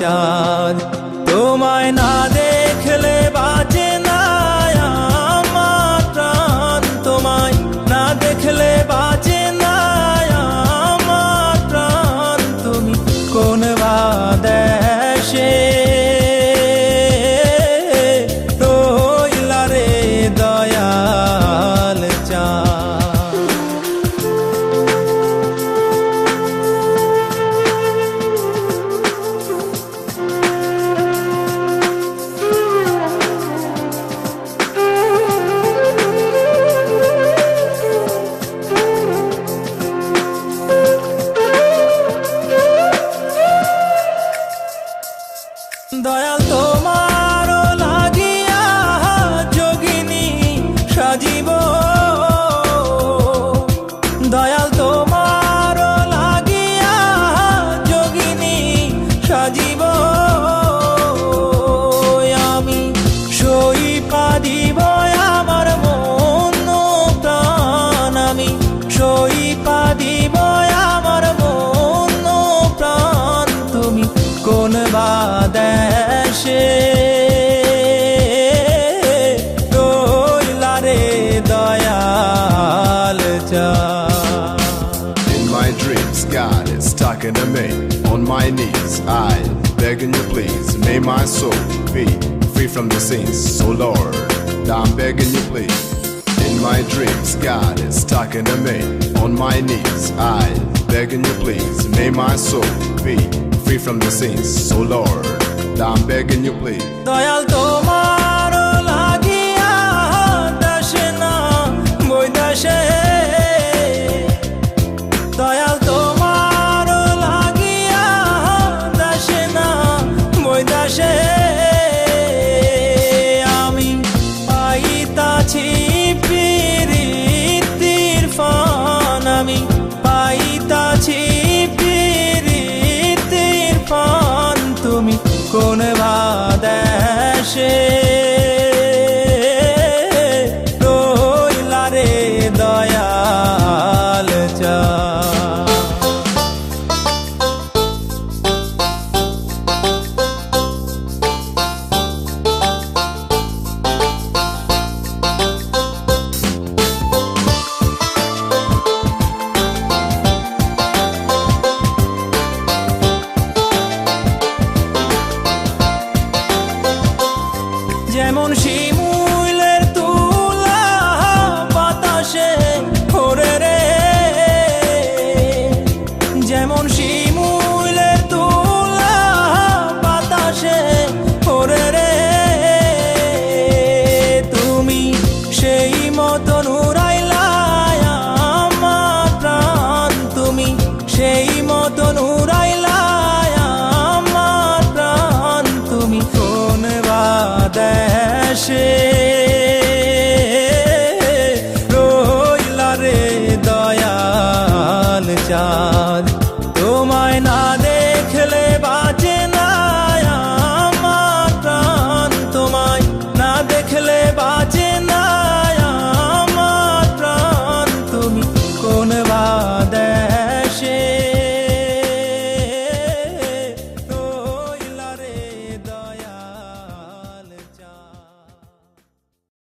চাঁদ তোমায় না দেখলে বাঁচে না আমার প্রাণ তোমায় না দেখলে বাঁচে না আমার প্রাণ তুমি কোন বাদেশে রইলা রে দয়াল চাঁদ দয়াল তোমার লাগিয়া যোগিনী সাজিব দয়াল তোমার লাগিয়া যোগিনী সাজিব আমি সই পাদিব আমার মন প্রাণ আমি সই পাদিব আমার মন প্রাণ তুমি কোন বাদেশে রইলা রে দয়াল চাঁদ In my dreams, God is talking to me. On my knees, I begging you please. May my soul be free from the sins. So Lord, I'm begging you please. In my dreams, God is talking to me. On my knees, I begging you please. May my soul be free from the sins. So Lord, I'm begging you please. Dayal তোমার লাগিয়া দাসে না বৈদাসে দয়াল তোমার লাগিয়া দাসে না বৈদাসে আমি পাইতাছি প্রীতির ফান আমি পাইতাছি প্রীতির ফান তুমি কোন বাদেশে